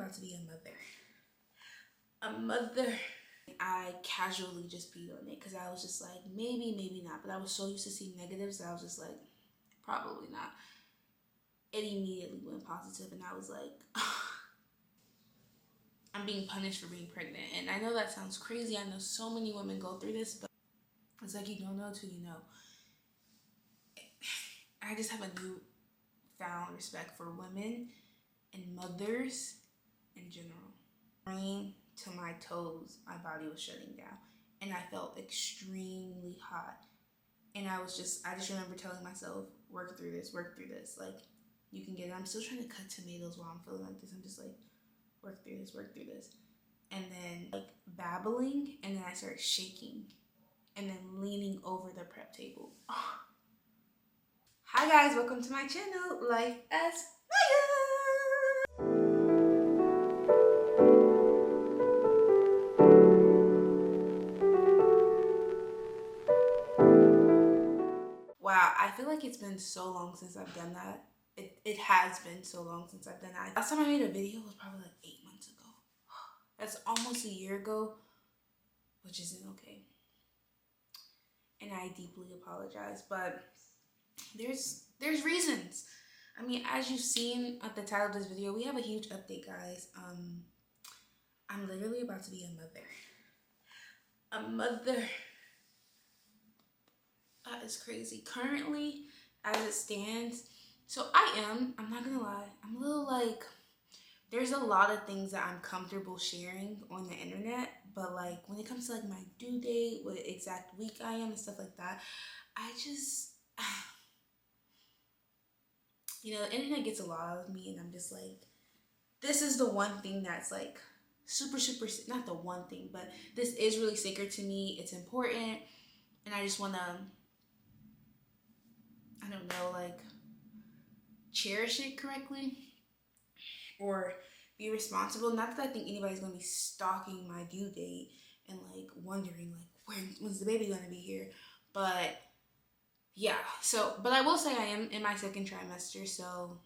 about to be a mother. A mother. I casually just peed on it because I was just like, maybe, maybe not. But I was so used to seeing negatives that I was just like, probably not. It immediately went positive, and I was like, I'm being punished for being pregnant. And I know that sounds crazy. I know so many women go through this, but it's like you don't know till you know. I just have a newfound respect for women and mothers in general. Brain to my toes, my body was shutting down, and I felt extremely hot. And I just remember telling myself, work through this, like, you can get it. I'm still trying to cut tomatoes while I'm feeling like this. I'm just like, work through this. And then like babbling, and then I start shaking, and then leaning over the prep table. Oh. Hi guys, welcome to my channel, Life as Maya. Wow, I feel like it's been so long since I've done that. It has been so long since I've done that. Last time I made a video was probably like 8 months ago. That's almost a year ago, which isn't okay. And I deeply apologize, but there's reasons. I mean, as you've seen at the title of this video, we have a huge update, guys. I'm literally about to be a mother. A mother. That is crazy. Currently, as it stands, so I'm not gonna lie, I'm a little like, there's a lot of things that I'm comfortable sharing on the internet, but like when it comes to like my due date, what exact week I am and stuff like that, I just, you know, the internet gets a lot out of me, and I'm just like, this is the one thing that's like super, not the one thing, but this is really sacred to me. It's important, and I just want to, I don't know, like cherish it correctly or be responsible. Not that I think anybody's going to be stalking my due date and like wondering like when's the baby going to be here, but yeah. So, but I will say I am in my second trimester, so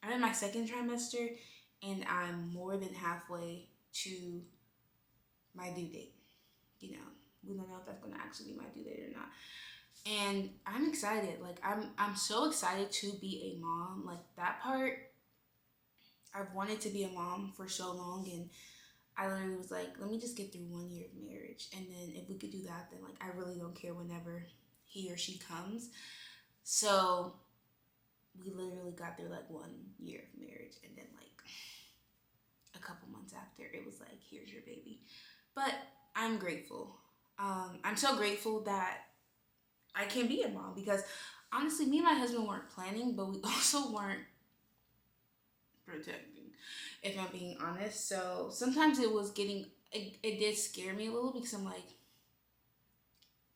I'm in my second trimester, and I'm more than halfway to my due date. You know, we don't know if that's going to actually be my due date or not. And I'm excited. Like, I'm so excited to be a mom. Like, that part, I've wanted to be a mom for so long, and I literally was like, let me just get through 1 year of marriage, and then if we could do that, then like I really don't care whenever he or she comes. So we literally got through like 1 year of marriage, and then like a couple months after, it was like, here's your baby. But I'm grateful. I'm so grateful that I can be a mom, because honestly, me and my husband weren't planning, but we also weren't protecting, if I'm being honest. So sometimes it was getting, it did scare me a little, because I'm like,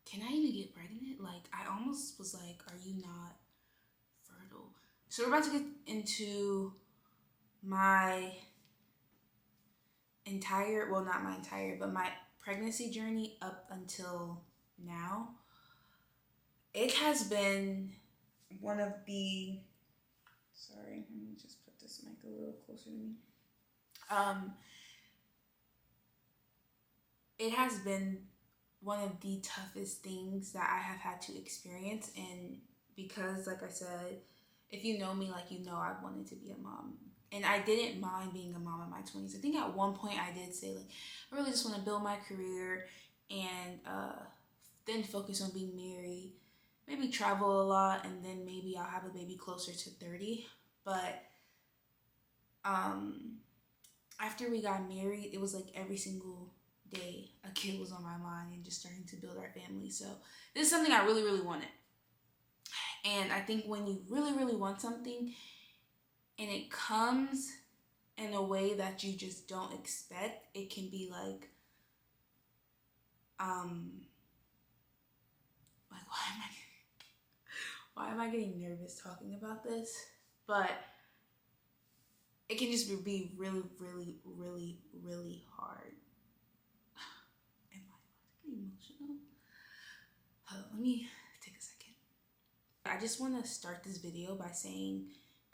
can I even get pregnant? Like, I almost was like, are you not fertile? So we're about to get into my entire, well, not my entire, but my pregnancy journey up until now. It has been one of the, sorry, let me just put this mic a little closer to me. It has been one of the toughest things that I have had to experience, and because, like I said, if you know me, like, you know I've wanted to be a mom, and I didn't mind being a mom in my 20s. I think at one point I did say, like, I really just want to build my career and then focus on being married, maybe travel a lot, and then maybe I'll have a baby closer to 30. But after we got married, it was like every single day a kid was on my mind, and just starting to build our family. So this is something I really, really wanted. And I think when you really, really want something and it comes in a way that you just don't expect, it can be like, why am I getting nervous talking about this? But it can just be really, really, really, really hard. Am I getting emotional? Let me take a second. I just want to start this video by saying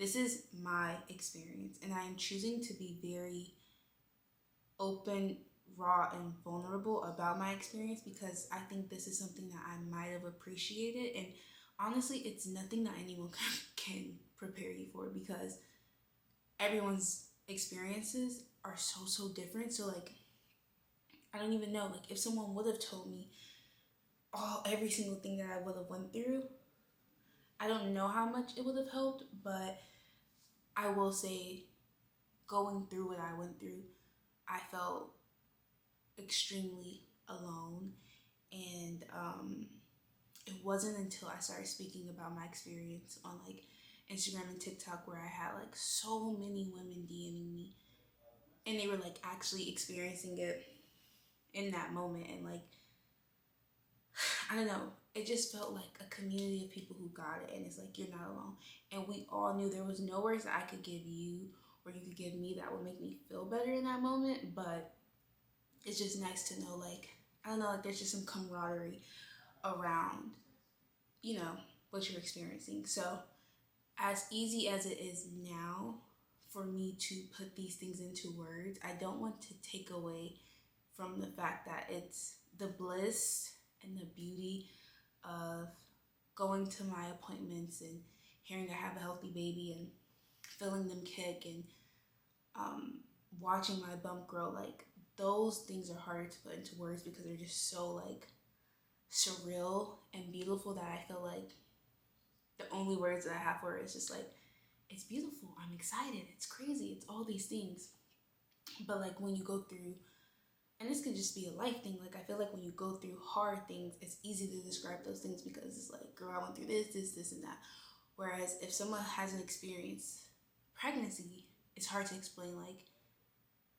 this is my experience, and I am choosing to be very open, raw, and vulnerable about my experience because I think this is something that I might have appreciated. And honestly, it's nothing that anyone can prepare you for because everyone's experiences are so different. So like, I don't even know, like if someone would have told me every single thing that I would have went through, I don't know how much it would have helped, but I will say going through what I went through, I felt extremely alone. And it wasn't until I started speaking about my experience on like Instagram and TikTok where I had like so many women DMing me and they were like actually experiencing it in that moment. And like, I don't know, it just felt like a community of people who got it. And it's like, you're not alone. And we all knew there was no words that I could give you or you could give me that would make me feel better in that moment. But it's just nice to know, like, I don't know, like there's just some camaraderie around, you know, what you're experiencing. So as easy as it is now for me to put these things into words, I don't want to take away from the fact that it's the bliss and the beauty of going to my appointments and hearing I have a healthy baby and feeling them kick and watching my bump grow. Like those things are harder to put into words because they're just so like surreal and beautiful that I feel like the only words that I have for it is just like, it's beautiful, I'm excited, it's crazy, it's all these things. But like when you go through, and this could just be a life thing, like I feel like when you go through hard things, it's easy to describe those things because it's like, girl, I went through this, and that. Whereas if someone hasn't experienced pregnancy, it's hard to explain like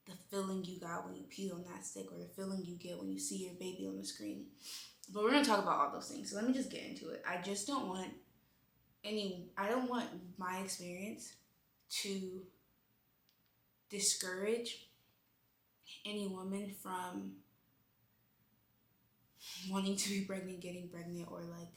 the feeling you got when you peed on that stick or the feeling you get when you see your baby on the screen. But we're gonna talk about all those things. So let me just get into it. I don't want my experience to discourage any woman from wanting to be pregnant, getting pregnant, or like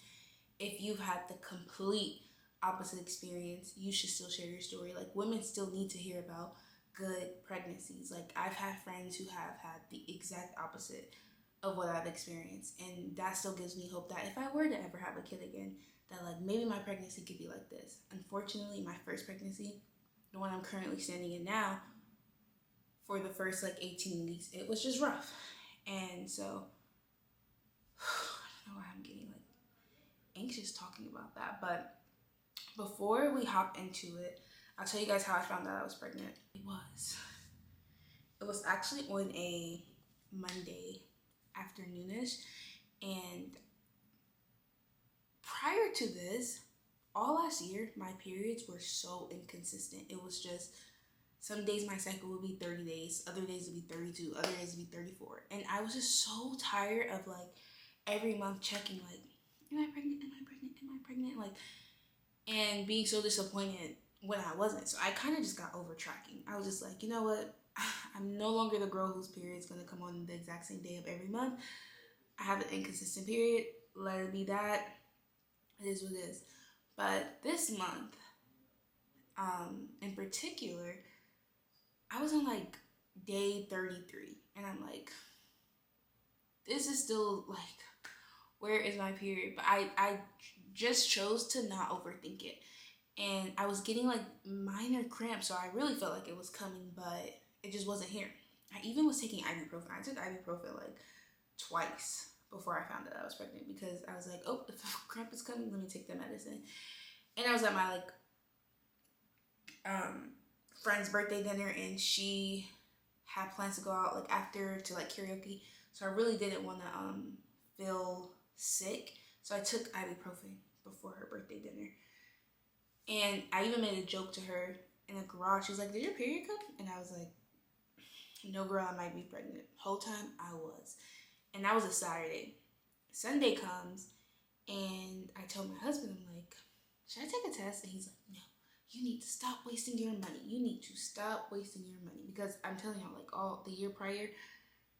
if you've had the complete opposite experience, you should still share your story. Like women still need to hear about good pregnancies. Like I've had friends who have had the exact opposite of what I've experienced, and that still gives me hope that if I were to ever have a kid again, that like maybe my pregnancy could be like this. Unfortunately, my first pregnancy, the one I'm currently standing in now, for the first like 18 weeks, it was just rough. And so I don't know why I'm getting like anxious talking about that, but before we hop into it, I'll tell you guys how I found out I was pregnant. It was actually on a Monday afternoonish, and prior to this, all last year, my periods were so inconsistent. It was just, some days my cycle would be 30 days, other days would be 32, other days would be 34. And I was just so tired of like every month checking like, am I pregnant? Am I pregnant? Am I pregnant? Like, and being so disappointed when I wasn't. So I kind of just got over tracking. I was just like, you know what? I'm no longer the girl whose period is going to come on the exact same day of every month. I have an inconsistent period. Let it be that. It is what it is. But this month, in particular, I was on like day 33, and I'm like, this is still like, where is my period? But I just chose to not overthink it. And I was getting like minor cramps, so I really felt like it was coming, but it just wasn't here. I even was taking ibuprofen. I took ibuprofen like twice before I found out I was pregnant because I was like, oh, if a cramp is coming, let me take the medicine. And I was at my like friend's birthday dinner, and she had plans to go out like after to like karaoke, so I really didn't want to feel sick, so I took ibuprofen before her birthday dinner. And I even made a joke to her in the garage. She was like, did your period come? And I was like, no girl, I might be pregnant. Whole time I was. And that was a Saturday. Sunday comes, and I told my husband, I'm like, should I take a test? And he's like, no, you need to stop wasting your money. You need to stop wasting your money. Because I'm telling y'all, like all the year prior,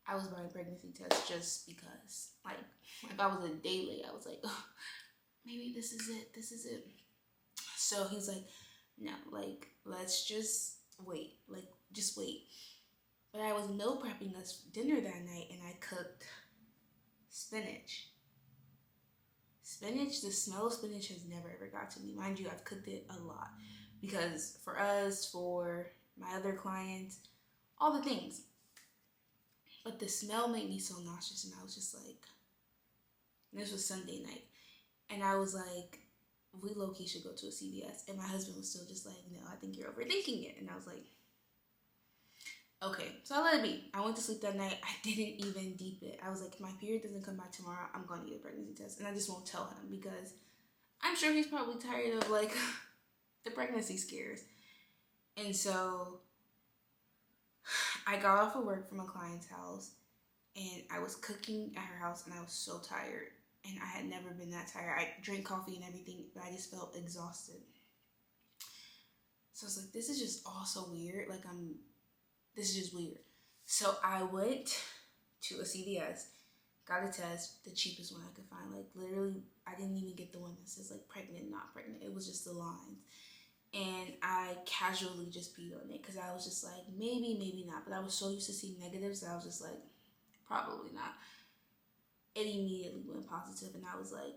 I was buying pregnancy tests just because. Like, if I was a day late, I was like, oh, maybe this is it. This is it. So he's like, no, like, let's just wait. Like, just wait. But I was meal prepping us dinner that night, and I cooked spinach. Spinach, the smell of spinach has never ever got to me. Mind you, I've cooked it a lot. Because for us, for my other clients, all the things. But the smell made me so nauseous, and I was just like, this was Sunday night. And I was like, we low-key should go to a CVS. And my husband was still just like, no, I think you're overthinking it. And I was like, okay. So I let it be. I went to sleep that night. I didn't even deep it. I was like, if my period doesn't come back tomorrow, I'm going to get a pregnancy test. And I just won't tell him because I'm sure he's probably tired of like the pregnancy scares. And so I got off of work from a client's house, and I was cooking at her house, and I was so tired. And I had never been that tired. I drank coffee and everything, but I just felt exhausted. So I was like, this is just all so weird. Like, this is just weird. So I went to a CVS, got a test, the cheapest one I could find. Like, literally, I didn't even get the one that says, like, pregnant, not pregnant. It was just the lines. And I casually just peed on it because I was just like, maybe, maybe not. But I was so used to seeing negatives that I was just like, probably not. It immediately went positive, and I was like,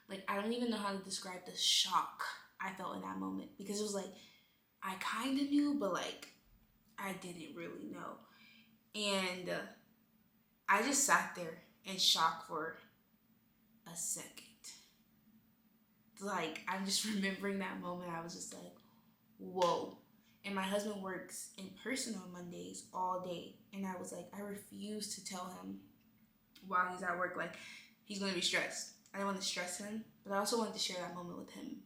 like, I don't even know how to describe the shock I felt in that moment, because it was like, I kind of knew, but like, I didn't really know. And I just sat there in shock for a second. Like, I'm just remembering that moment. I was just like, whoa. And my husband works in person on Mondays all day. And I was like, I refuse to tell him while he's at work, like, he's going to be stressed. I didn't want to stress him, but I also wanted to share that moment with him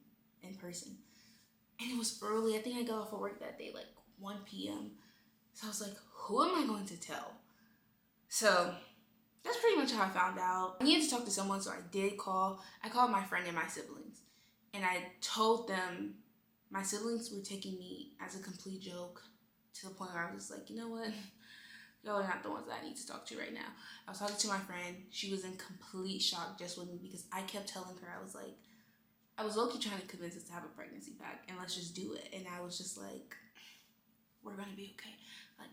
in person. And it was early. I think I got off of work that day, like 1 p.m. So I was like, who am I going to tell? So that's pretty much how I found out. I needed to talk to someone, so I did call. I called my friend and my siblings. And I told them my siblings were taking me as a complete joke, to the point where I was just like, you know what? Y'all are not the ones that I need to talk to right now. I was talking to my friend. She was in complete shock just with me, because I kept telling her, I was like, I was low-key trying to convince us to have a pregnancy pack and let's just do it. And I was just like, we're going to be okay. Like,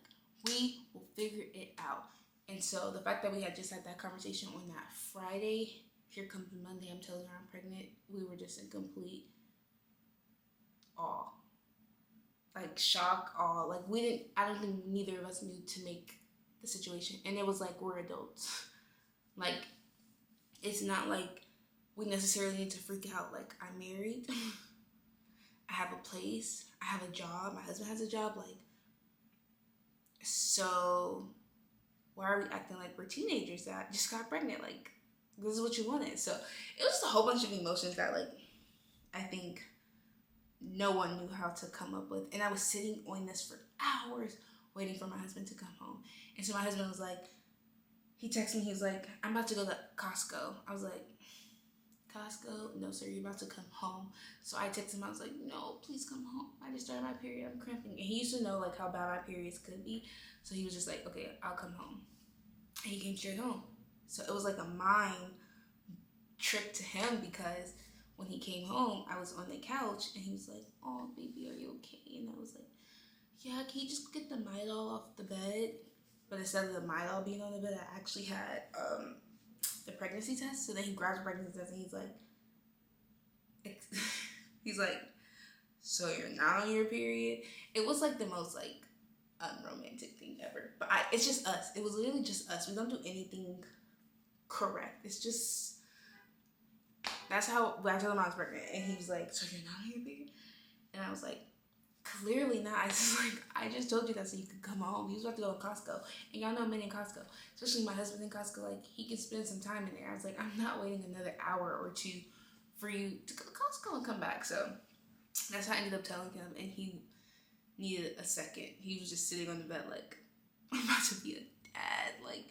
we will figure it out. And so the fact that we had just had that conversation on that Friday, here comes Monday, I'm telling her I'm pregnant, we were just in complete awe. Like, shock, awe. Like, I don't think neither of us knew to make the situation. And it was like, we're adults. Like, it's not like we necessarily need to freak out. Like, I'm married. I have a place. I have a job. My husband has a job. Like, so why are we acting like we're teenagers that just got pregnant? Like, this is what you wanted. So it was just a whole bunch of emotions that, like, I think no one knew how to come up with. And I was sitting on this for hours waiting for my husband to come home. And so my husband was like, he texted me, he was like, I'm about to go to Costco. I was like, Costco? No, sir, you're about to come home. So I texted him, I was like, no, please come home. I just started my period, I'm cramping. And he used to know, like, how bad my periods could be. So he was just like, okay, I'll come home. And he came straight home. So it was like a mind trick to him, because when he came home, I was on the couch, and he was like, oh, baby, are you okay? And I was like, yeah, can you just get the Midol off the bed? But instead of the Midol being on the bed, I actually had the pregnancy test. So then he grabs the pregnancy test, and he's like, so you're not on your period? It was like the most like unromantic thing ever. But it's just us. It was literally just us. We don't do anything correct. It's just, that's how, I told him I was pregnant, and he was like, so you're not on your period? And I was like, clearly not. I just told you that so you could come home. He was about to go to Costco, and y'all know men in Costco, especially my husband in Costco, like, he can spend some time in there. I was like, I'm not waiting another hour or two for you to go to Costco and come back. So that's how I ended up telling him, and he needed a second. He was just sitting on the bed like, I'm about to be a dad. Like,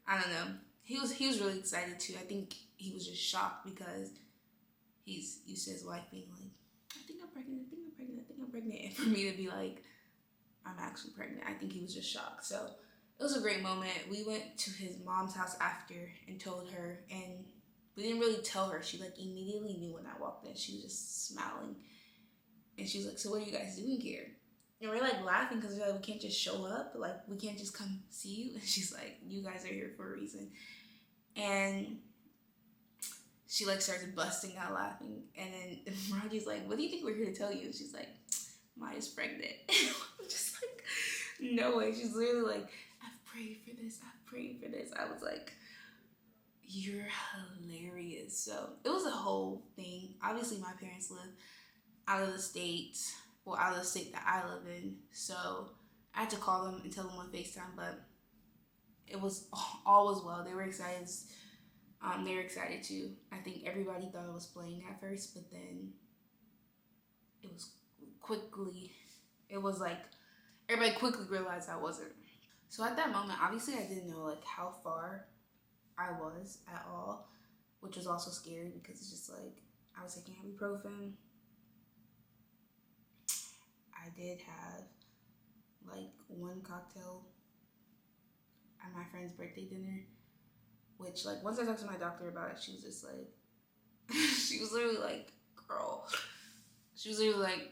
I don't know. He was really excited too. I think he was just shocked, because he's used to his wife being like, I think I'm pregnant. And for me to be like, I'm actually pregnant, I think he was just shocked. So it was a great moment. We went to his mom's house after and told her, and we didn't really tell her. She like immediately knew when I walked in. She was just smiling. And she's like, so what are you guys doing here? And we're like laughing because we're like, we can't just show up. Like, we can't just come see you. And she's like, you guys are here for a reason. And she like starts busting out laughing. And then Raji's like, what do you think we're here to tell you? And she's like, Maya's pregnant. I'm just like, no way. She's literally like, I've prayed for this. I've prayed for this. I was like, you're hilarious. So it was a whole thing. Obviously, my parents live out of the state, well, out of the state that I live in. So I had to call them and tell them on FaceTime, but it was all was well. They were excited. They were excited too. I think everybody thought I was playing at first, but then it was like everybody quickly realized I wasn't. So at that moment, obviously I didn't know like how far I was at all, which was also scary because it's just like I was taking ibuprofen. I did have like one cocktail at my friend's birthday dinner, which like once I talked to my doctor about it, she was just like, she was literally like, girl, she was literally like,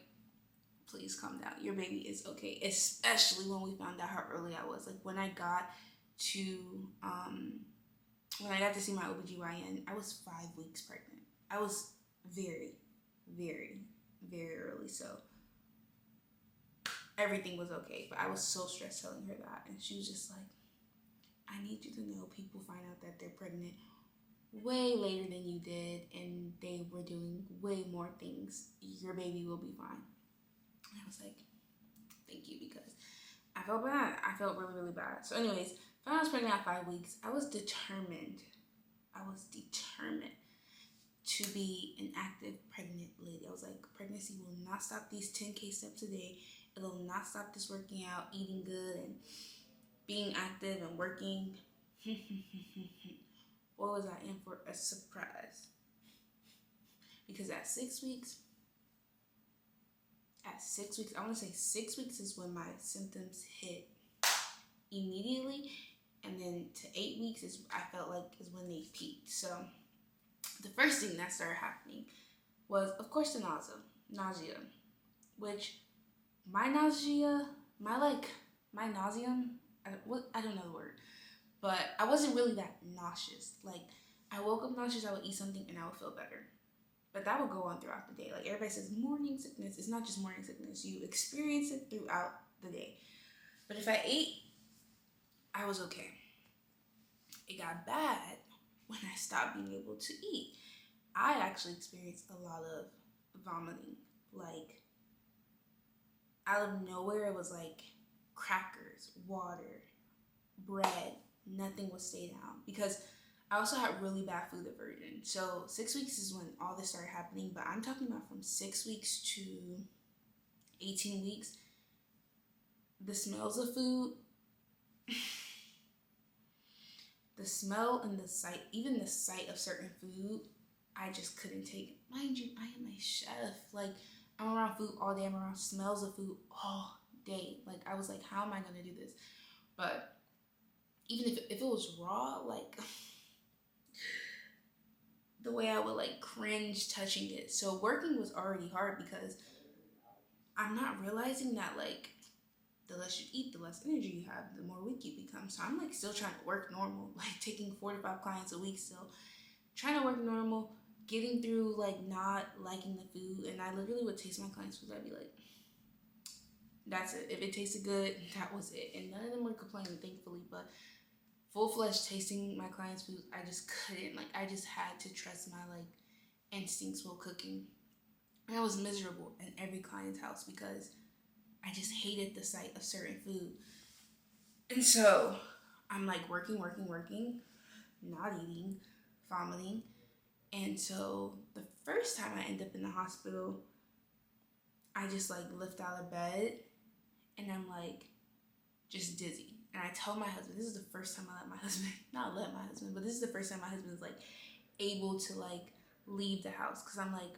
please calm down. Your baby is okay. Especially when we found out how early I was. Like when I got to see my OBGYN, I was 5 weeks pregnant. I was very, very, very early. So everything was okay. But I was so stressed telling her that. And she was just like, I need you to know people find out that they're pregnant way later than you did. And they were doing way more things. Your baby will be fine. And I was like, thank you, because I felt bad. I felt really, really bad. So anyways, when I was pregnant at 5 weeks, I was determined to be an active pregnant lady. I was like, pregnancy will not stop these 10K steps a day. It will not stop this working out, eating good, and being active and working. What was I in for? A surprise. Because at 6 weeks, I want to say 6 weeks is when my symptoms hit immediately, and then to 8 weeks is I felt like is when they peaked. So the first thing that started happening was, of course, the nausea, which my nauseum, I don't know the word, but I wasn't really that nauseous. Like I woke up nauseous, I would eat something and I would feel better. But that would go on throughout the day. Like everybody says, morning sickness. It's not just morning sickness. You experience it throughout the day. But if I ate, I was okay. It got bad when I stopped being able to eat. I actually experienced a lot of vomiting. Like out of nowhere, it was like crackers, water, bread. Nothing would stay down because I also had really bad food aversion. So 6 weeks is when all this started happening, but I'm talking about from 6 weeks to 18 weeks. The smells of food, the smell and the sight, even the sight of certain food, I just couldn't take it. Mind you, I am a chef. Like I'm around food all day. I'm around smells of food all day. Like I was like, how am I gonna do this? But even if it was raw, like the way I would like cringe touching it. So working was already hard because I'm not realizing that like the less you eat, the less energy you have, the more weak you become. So I'm like still trying to work normal, like taking 4 to 5 clients a week still, trying to work normal, getting through like not liking the food. And I literally would taste my clients' food. I'd be like, that's it. If it tasted good, that was it. And none of them were complaining, thankfully, but full-fledged tasting my clients' food, I just couldn't. Like, I just had to trust my, like, instincts while cooking. And I was miserable in every client's house because I just hated the sight of certain food. And so, I'm, like, working, not eating, vomiting. And so, the first time I ended up in the hospital, I just, like, lift out of bed, and I'm, like, just dizzy. And I tell my husband, this is the first time but this is the first time my husband's like able to like leave the house. Cause I'm like,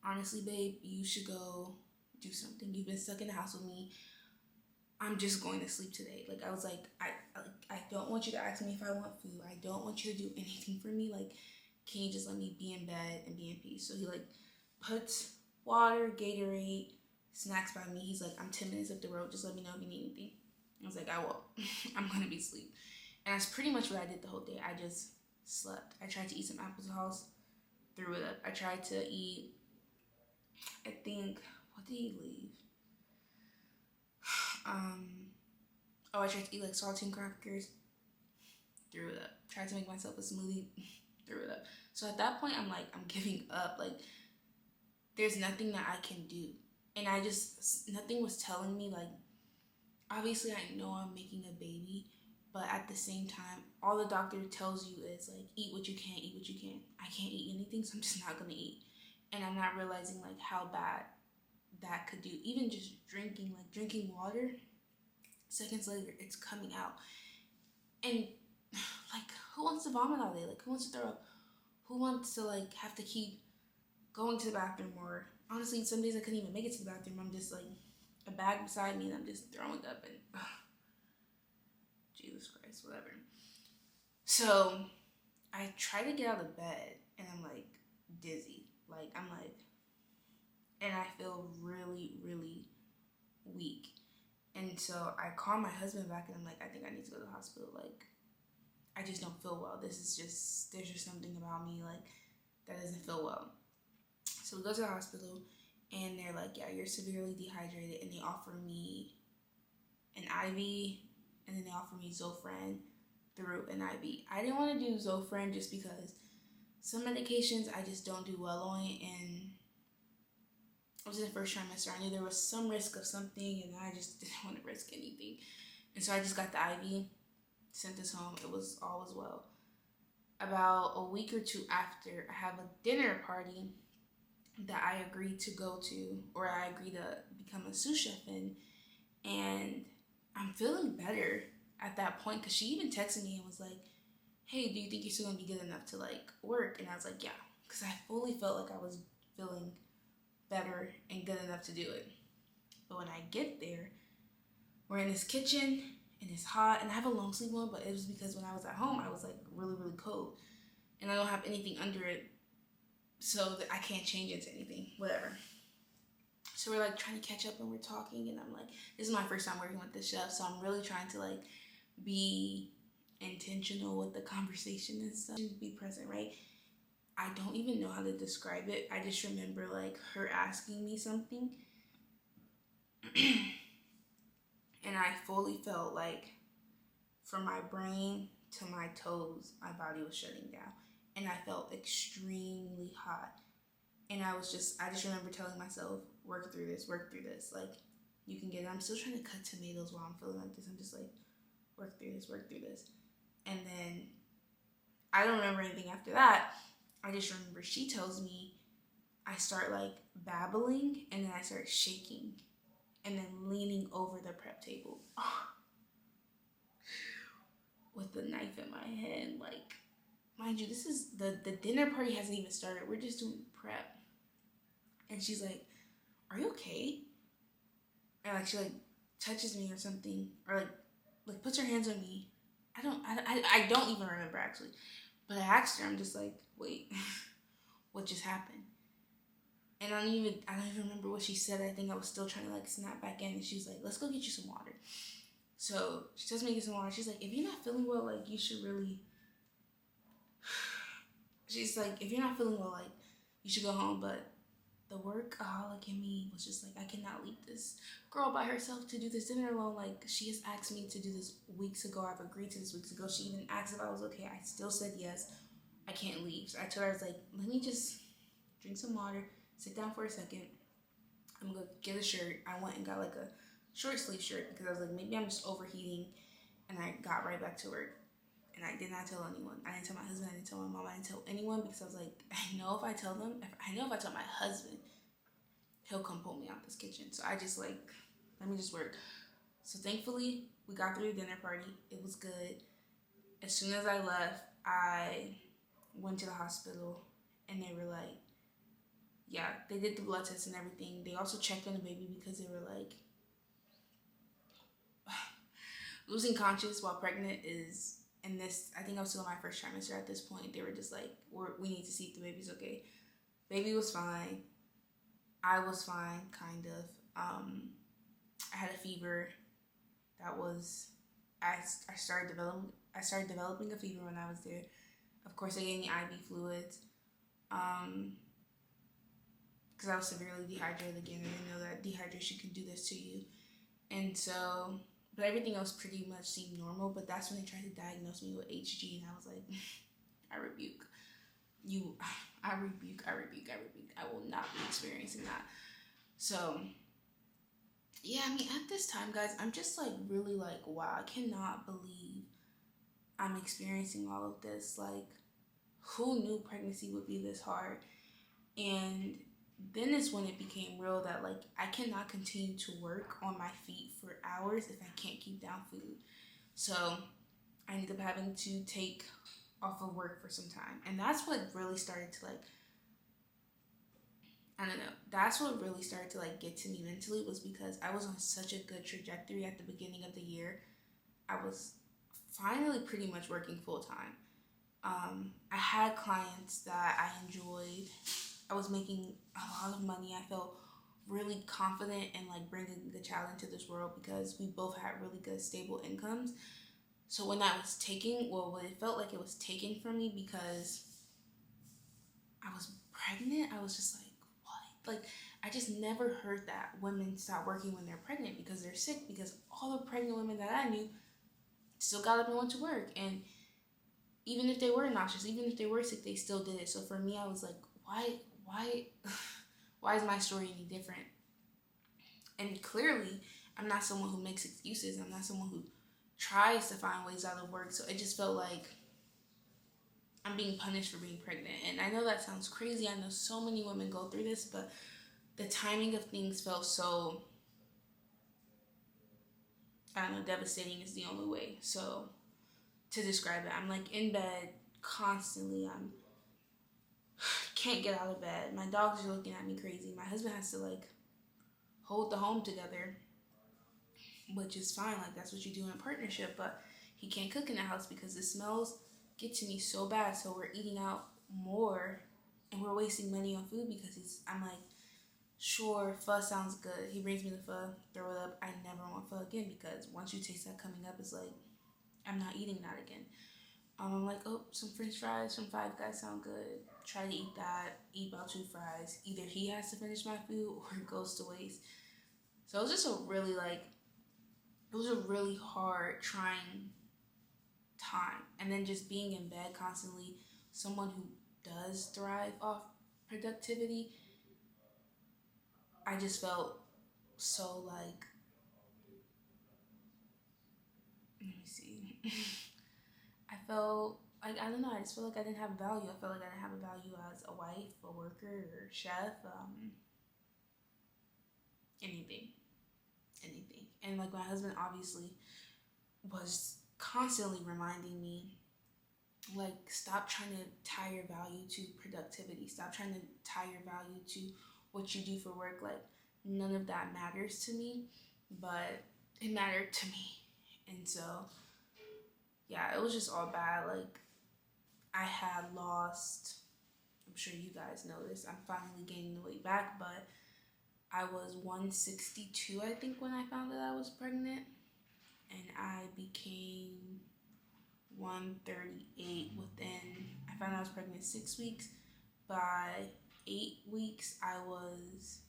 honestly, babe, you should go do something. You've been stuck in the house with me. I'm just going to sleep today. Like I was like, I don't want you to ask me if I want food. I don't want you to do anything for me. Like, can you just let me be in bed and be in peace? So he like puts water, Gatorade, snacks by me. He's like, I'm 10 minutes up the road. Just let me know if you need anything. I was like, I will. I'm going to be asleep. And that's pretty much what I did the whole day. I just slept. I tried to eat some applesauce, threw it up. I tried to eat, I think, what did he leave? I tried to eat like saltine crackers, threw it up. Tried to make myself a smoothie, threw it up. So at that point, I'm like, I'm giving up. Like, there's nothing that I can do. And nothing was telling me, like, obviously I know I'm making a baby, but at the same time, all the doctor tells you is like, eat what you can, eat what you can. I can't eat anything, so I'm just not gonna eat. And I'm not realizing like how bad that could do. Even just drinking water, seconds later, it's coming out. And like, who wants to vomit all day? Like, who wants to throw up? Who wants to like have to keep going to the bathroom? Or honestly, some days I couldn't even make it to the bathroom. I'm just like, a bag beside me and I'm just throwing up and Jesus Christ, whatever. So I try to get out of bed and I'm like dizzy. And I feel really, really weak. And so I call my husband back and I'm like, I think I need to go to the hospital. Like, I just don't feel well. There's just something about me like that doesn't feel well. So we go to the hospital and they're like, yeah, you're severely dehydrated. And they offer me an IV and then they offer me Zofran through an IV. I didn't want to do Zofran just because some medications I just don't do well on, and I was in the first trimester. I knew there was some risk of something and I just didn't want to risk anything. And so I just got the IV, sent this home. All was well. About a week or two after, I have a dinner party that I agreed to go to, or I agreed to become a sous chef in, and I'm feeling better at that point because she even texted me and was like, hey, do you think you're still gonna be good enough to like work? And I was like, yeah, because I fully felt like I was feeling better and good enough to do it. But when I get there, we're in this kitchen and it's hot, and I have a long sleeve on, but it was because when I was at home, I was like really, really cold and I don't have anything under it so that I can't change into anything, whatever. So we're like trying to catch up and we're talking, and I'm like, this is my first time working with the chef, so I'm really trying to like be intentional with the conversation and stuff, be present, right? I don't even know how to describe it. I just remember like her asking me something and I fully felt like from my brain to my toes, my body was shutting down and I felt extremely hot. And I just remember telling myself, work through this. Like, you can get it. I'm still trying to cut tomatoes while I'm feeling like this. I'm just like, work through this. And then I don't remember anything after that. I just remember she tells me I start like babbling and then I start shaking and then leaning over the prep table with the knife in my hand. Like, mind you, this is the dinner party hasn't even started. We're just doing prep. And she's like, are you okay? And like she like touches me or something, or like puts her hands on me. I don't even remember actually. But I asked her, I'm just like, wait, what just happened? And I don't even remember what she said. I think I was still trying to like snap back in, and she's like, let's go get you some water. So she tells me to get some water. She's like, if you're not feeling well, like you should really, she's like, if you're not feeling well, like you should go home. But the workaholic in me was just like, I cannot leave this girl by herself to do this dinner alone. Like, she has asked me to do this weeks ago. I've agreed to this weeks ago. She even asked if I was okay. I still said yes. I can't leave. So I told her, I was like, let me just drink some water, sit down for a second. I'm gonna get a shirt. I went and got like a short sleeve shirt because I was like, maybe I'm just overheating. And I got right back to work. And I did not tell anyone. I didn't tell my husband. I didn't tell my mom. I didn't tell anyone because I was like, I know if I tell my husband, he'll come pull me out this kitchen. So I just like, let me just work. So thankfully, we got through the dinner party. It was good. As soon as I left, I went to the hospital and they were like, yeah, they did the blood test and everything. They also checked on the baby because they were like, losing conscious while pregnant is, and this, I think I was still in my first trimester at this point. They were just like, we need to see if the baby's okay. Baby was fine. I was fine, kind of. I had a fever that was, I started developing a fever when I was there. Of course, they gave me IV fluids. Because I was severely dehydrated again. I didn't know that dehydration can do this to you. And so, but everything else pretty much seemed normal. But that's when they tried to diagnose me with HG, and I was like, I rebuke you. I rebuke. I will not be experiencing that. So, yeah, I mean, at this time, guys, I'm just like really like, wow, I cannot believe I'm experiencing all of this. Like, who knew pregnancy would be this hard? And then is when it became real that like I cannot continue to work on my feet for hours if I can't keep down food. So I ended up having to take off of work for some time. And that's what really started to like, I don't know, that's what really started to like get to me mentally, was because I was on such a good trajectory at the beginning of the year. I was finally pretty much working full time. I had clients that I enjoyed. I was making a lot of money. I felt really confident in like bringing the child into this world because we both had really good stable incomes. So when that was taken, well, when it felt like it was taken from me because I was pregnant, I was just like, what? Like, I just never heard that women stop working when they're pregnant because they're sick, because all the pregnant women that I knew still got up and went to work. And even if they were nauseous, even if they were sick, they still did it. So for me, I was like, why, why is my story any different? And clearly, I'm not someone who makes excuses. I'm not someone who tries to find ways out of work. So it just felt like I'm being punished for being pregnant. And I know that sounds crazy. I know so many women go through this, but the timing of things felt so, I don't know, devastating is the only way. So to describe it, I'm like in bed constantly. I'm can't get out of bed. My dogs are looking at me crazy. My husband has to like hold the home together, which is fine. Like that's what you do in a partnership, but he can't cook in the house because the smells get to me so bad. So we're eating out more and we're wasting money on food because I'm like, sure, pho sounds good. He brings me the pho, throw it up. I never want pho again because once you taste that coming up, it's like, I'm not eating that again. I'm like, oh, some french fries from Five Guys sound good. Try to eat that, eat about 2 fries. Either he has to finish my food or it goes to waste. So it was just it was a really hard, trying time. And then just being in bed constantly, someone who does thrive off productivity, I just felt so like, let me see. I felt like, I don't know, I just felt like I didn't have value. I felt like I didn't have a value as a wife, a worker, or chef, anything. And like my husband obviously was constantly reminding me, like, stop trying to tie your value to productivity. Stop trying to tie your value to what you do for work. Like, none of that matters to me, but it mattered to me. And so, yeah, it was just all bad. Like, I had lost, I'm sure you guys know this, I'm finally gaining the weight back, but I was 162, I think, when I found that I was pregnant. And I became 138 I found out I was pregnant 6 weeks. By 8 weeks, I was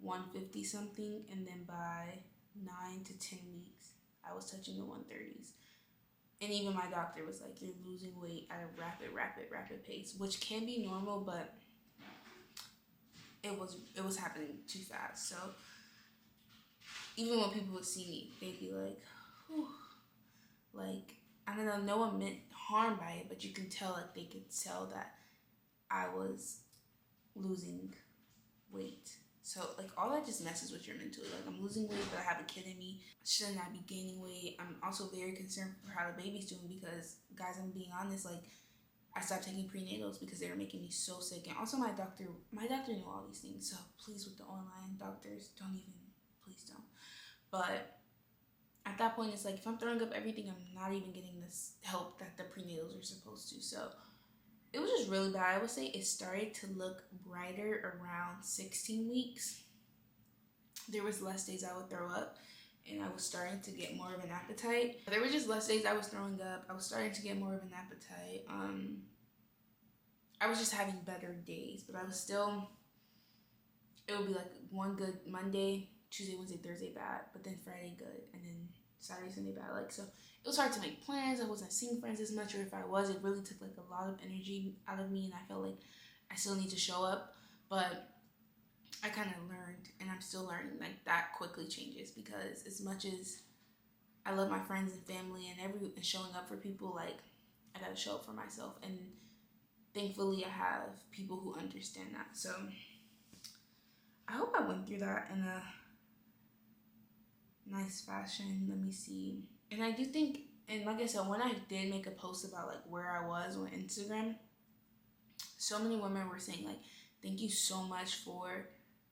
150 something. And then by 9 to 10 weeks, I was touching the 130s. And even my doctor was like, you're losing weight at a rapid pace, which can be normal, but it was happening too fast. So even when people would see me, they'd be like, whew. Like, I don't know, no one meant harm by it, but you can tell, like, they could tell that I was losing weight. So, like, all that just messes with your mental. Like, I'm losing weight, but I have a kid in me. Shouldn't I be gaining weight? I'm also very concerned for how the baby's doing because, guys, I'm being honest, like, I stopped taking prenatals because they were making me so sick. And also my doctor knew all these things. So, please, with the online doctors, please don't. But at that point, it's like, if I'm throwing up everything, I'm not even getting this help that the prenatals are supposed to. So it was just really bad. I would say it started to look brighter around 16 weeks. There was less days I would throw up, and I was starting to get more of an appetite. There were just less days I was throwing up. I was starting to get more of an appetite. I was just having better days, but I was still, it would be like one good Monday, Tuesday, Wednesday, Thursday bad, but then Friday good, and then Saturday, Sunday bad. Like, so it was hard to make plans. I wasn't seeing friends as much, or if I was, it really took like a lot of energy out of me, and I felt like I still need to show up. But I kind of learned, and I'm still learning, like that quickly changes, because as much as I love my friends and family and showing up for people, like I gotta show up for myself, and thankfully I have people who understand that. So I hope I went through that in a nice fashion. Let me see. And I do think, and like I said, when I did make a post about like where I was on Instagram, so many women were saying like, thank you so much for,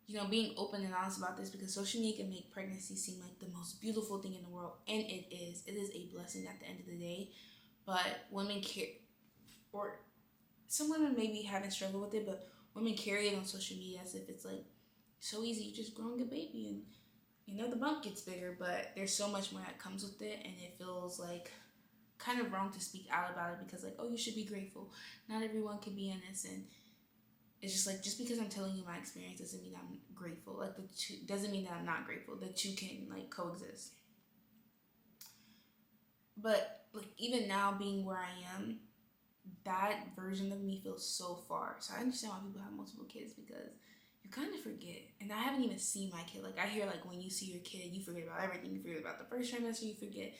you know, being open and honest about this, because social media can make pregnancy seem like the most beautiful thing in the world, and it is. It is a blessing at the end of the day. But women care, or some women maybe haven't struggled with it, but women carry it on social media as if it's like so easy, you're just growing a baby and, you know, the bump gets bigger. But there's so much more that comes with it, and it feels like kind of wrong to speak out about it, because like, oh, you should be grateful. Not everyone can be in this, and it's just like, just because I'm telling you my experience doesn't mean I'm grateful. Like, the two doesn't mean that I'm not grateful. The two can like coexist. But like, even now being where I am, that version of me feels so far. So I understand why people have multiple kids, because you kind of forget. And I haven't even seen my kid. Like, I hear like when you see your kid, you forget about everything. You forget about the first trimester. You forget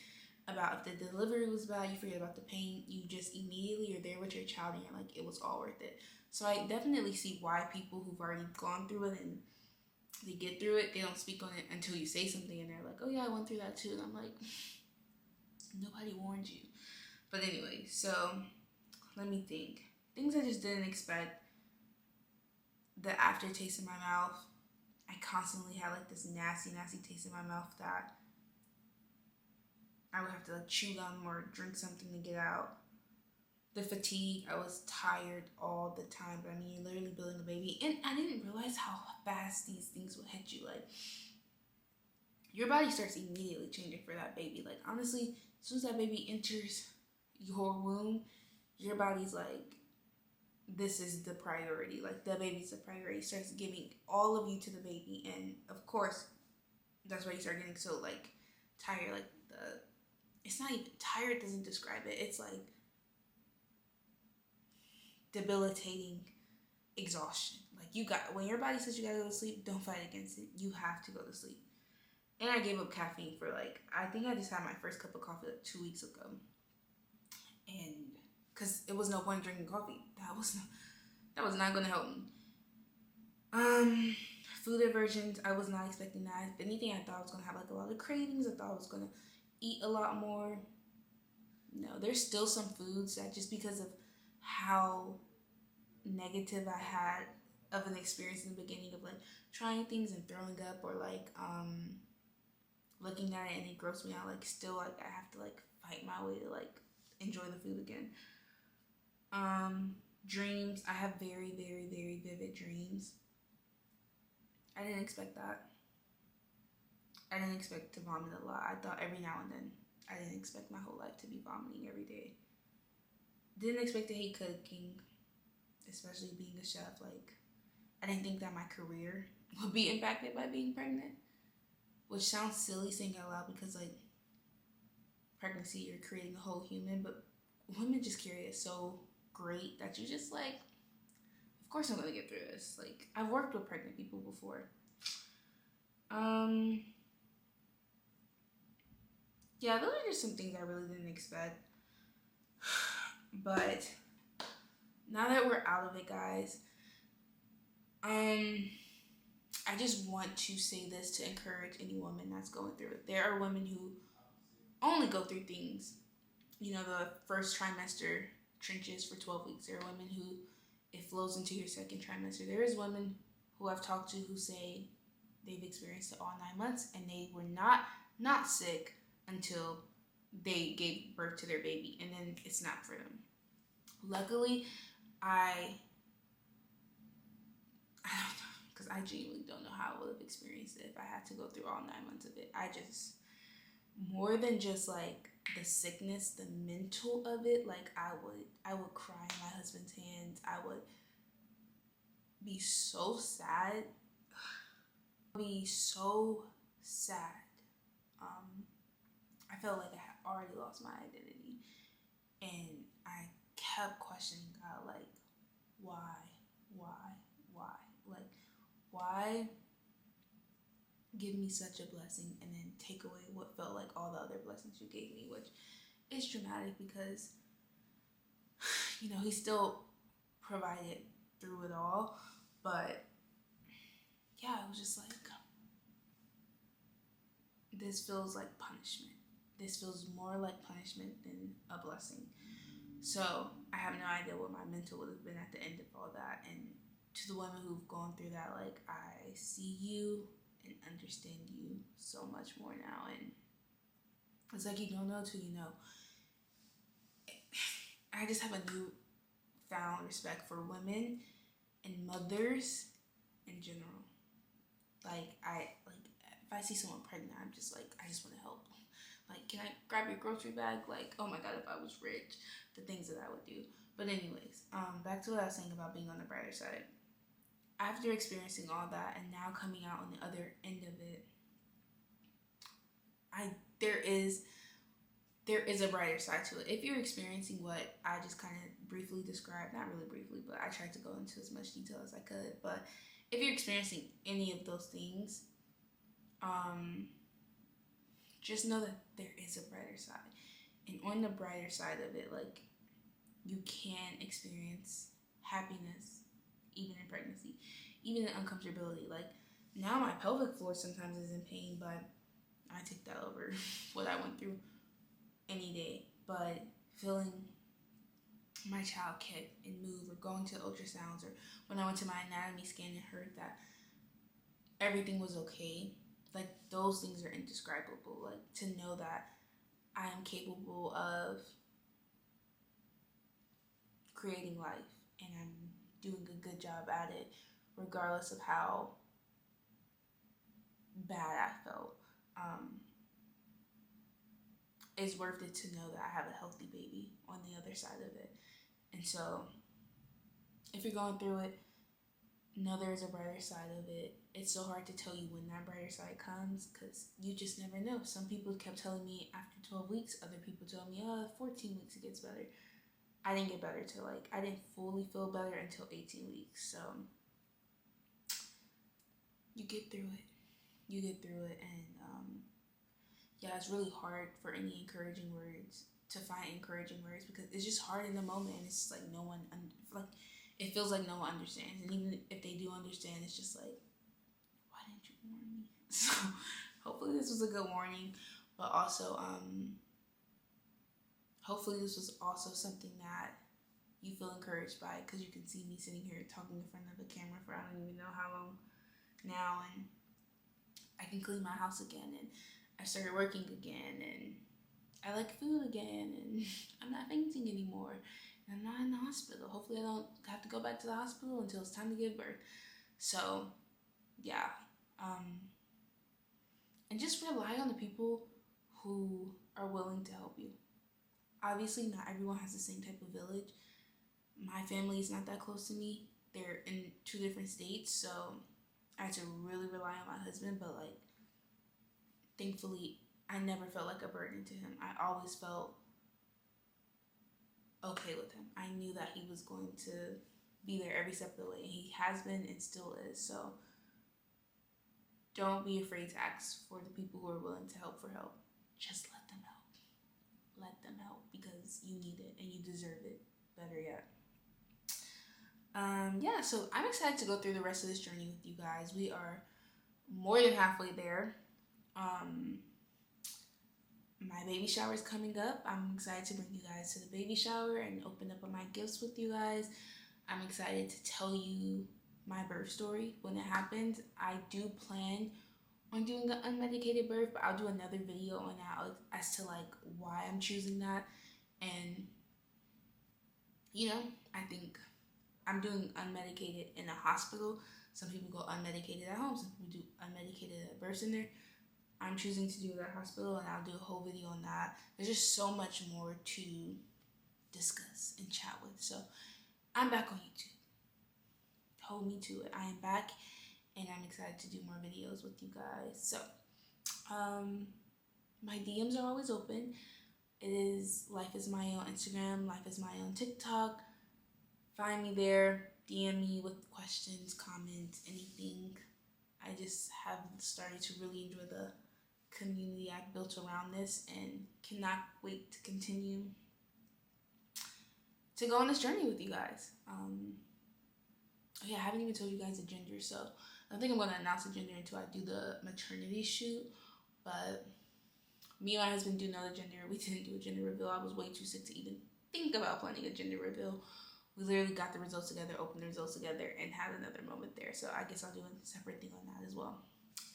about if the delivery was bad. You forget about the pain. You just immediately are there with your child, and you're like, it was all worth it. So I definitely see why people who've already gone through it and they get through it, they don't speak on it until you say something, and they're like, oh yeah, I went through that too. And I'm like, nobody warned you. But anyway, so let me think. Things I just didn't expect. The aftertaste in my mouth. I constantly had like this nasty taste in my mouth that I would have to like chew gum or drink something to get out. The fatigue, I was tired all the time. But I mean, you're literally building a baby. And I didn't realize how fast these things would hit you. Like, your body starts immediately changing for that baby. Like, honestly, as soon as that baby enters your womb, your body's like, this is the priority. Like, the baby's the priority. It starts giving all of you to the baby. And of course, that's why you start getting so like tired. Like, it's not even tired, doesn't describe it. It's like debilitating exhaustion. Like, when your body says you gotta go to sleep, don't fight against it. You have to go to sleep. And I gave up caffeine for like, I think I just had my first cup of coffee like 2 weeks ago. And because it was no point drinking coffee. That was not going to help me. Food aversions, I was not expecting that. If anything, I thought I was going to have like a lot of cravings. I thought I was going to eat a lot more. No, there's still some foods that, just because of how negative I had of an experience in the beginning of like trying things and throwing up, or like looking at it and it grossed me out, like still like I have to like fight my way to like enjoy the food again. Dreams, I have very vivid dreams. I didn't expect that. I didn't expect to vomit a lot. I thought every now and then. I didn't expect my whole life to be vomiting every day. Didn't expect to hate cooking, especially being a chef. Like, I didn't think that my career would be impacted by being pregnant, which sounds silly saying out loud, because like, pregnancy, you're creating a whole human, but women just carry it so great that you just like, of course I'm gonna get through this. Like, I've worked with pregnant people before. Yeah, those are just some things I really didn't expect. But now that we're out of it, guys, I just want to say this to encourage any woman that's going through it. There are women who only go through things, you know, the first trimester trenches for 12 weeks. There are women who it flows into your second trimester. There is women who I've talked to who say they've experienced it all 9 months, and they were not sick until they gave birth to their baby, and then it's not for them. Luckily, I don't know, because I genuinely don't know how I would have experienced it if I had to go through all 9 months of it. I just, more than just like the sickness, the mental of it, like I would cry in my husband's hands. I would be so sad. Be so sad. I felt like I had already lost my identity, and I kept questioning God, like, why, like, why give me such a blessing and then take away what felt like all the other blessings you gave me, which is dramatic because, you know, he still provided through it all. But yeah, it was just like, this feels like punishment. This feels more like punishment than a blessing. So I have no idea what my mental would have been at the end of all that. And to the women who've gone through that, like, I see you and understand you so much more now. And it's like, you don't know till you know. I just have a newfound respect for women and mothers in general. Like, if I see someone pregnant, I'm just like, I just want to help. Like, can I grab your grocery bag? Like, oh my God, if I was rich, the things that I would do. But anyways, back to what I was saying about being on the brighter side. After experiencing all that and now coming out on the other end of it, there is a brighter side to it. If you're experiencing what I just kind of briefly described, not really briefly, but I tried to go into as much detail as I could. But if you're experiencing any of those things, just know that there is a brighter side. And on the brighter side of it, like, you can experience happiness even in pregnancy, even in uncomfortability. Like, now my pelvic floor sometimes is in pain, but I take that over what I went through any day. But feeling my child kick and move, or going to ultrasounds, or when I went to my anatomy scan and heard that everything was okay, like, those things are indescribable. Like, to know that I am capable of creating life and I'm doing a good job at it, regardless of how bad I felt. It's worth it to know that I have a healthy baby on the other side of it. And so, if you're going through it, know there's a brighter side of it. It's so hard to tell you when that brighter side comes because you just never know. Some people kept telling me after 12 weeks, other people told me, 14 weeks it gets better. I didn't get better till, like, I didn't fully feel better until 18 weeks. So you get through it. And yeah, it's really hard for any encouraging words to find encouraging words because it's just hard in the moment. And it's just like it feels like no one understands. And even if they do understand, it's just like, why didn't you warn me? So hopefully this was a good warning, but also hopefully this was also something that you feel encouraged by, because you can see me sitting here talking in front of a camera for I don't even know how long now, and I can clean my house again, and I started working again, and I like food again, and I'm not fainting anymore, and I'm not in the hospital. Hopefully I don't have to go back to the hospital until it's time to give birth. So yeah, and just rely on the people who are willing to help you. Obviously not everyone has the same type of village. My family is not that close to me. They're in 2 different states, so I had to really rely on my husband, but like, thankfully, I never felt like a burden to him. I always felt okay with him. I knew that he was going to be there every step of the way, and he has been and still is. So don't be afraid to ask for the people who are willing to help for help. Just let them help. Let them help because you need it and you deserve it. Better yet. Yeah, so I'm excited to go through the rest of this journey with you guys. We are more than halfway there. My baby shower is coming up. I'm excited to bring you guys to the baby shower and open up my gifts with you guys. I'm excited to tell you my birth story when it happens. I do plan on doing an unmedicated birth, but I'll do another video on that as to like why I'm choosing that. And you know, I think I'm doing unmedicated in a hospital. Some people go unmedicated at home. Some people do unmedicated at birth center. I'm choosing to do it at hospital, and I'll do a whole video on that. There's just so much more to discuss and chat with. So I'm back on YouTube. Hold me to it. I am back, and I'm excited to do more videos with you guys. So my DMs are always open. It is Life Is Maya on Instagram, Life Is Maya on TikTok. Find me there. DM me with questions, comments, anything. I just have started to really enjoy the community I've built around this and cannot wait to continue to go on this journey with you guys. I haven't even told you guys the gender, so I don't think I'm going to announce the gender until I do the maternity shoot. But me and my husband do know the gender. We didn't do a gender reveal. I was way too sick to even think about planning a gender reveal. We literally got the results together, opened the results together, and had another moment there. So I guess I'll do a separate thing on that as well.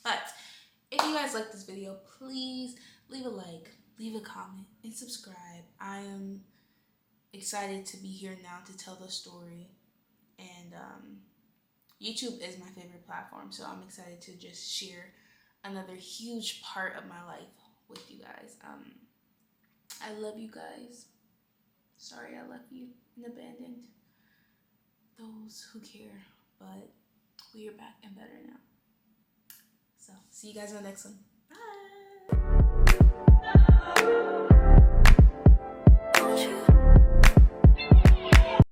But if you guys like this video, please leave a like, leave a comment, and subscribe. I am excited to be here now to tell the story. And YouTube is my favorite platform, so I'm excited to just share another huge part of my life with you guys. I love you guys. Sorry I left you and abandoned those who care, but we are back and better now. So see you guys in the next one. Bye.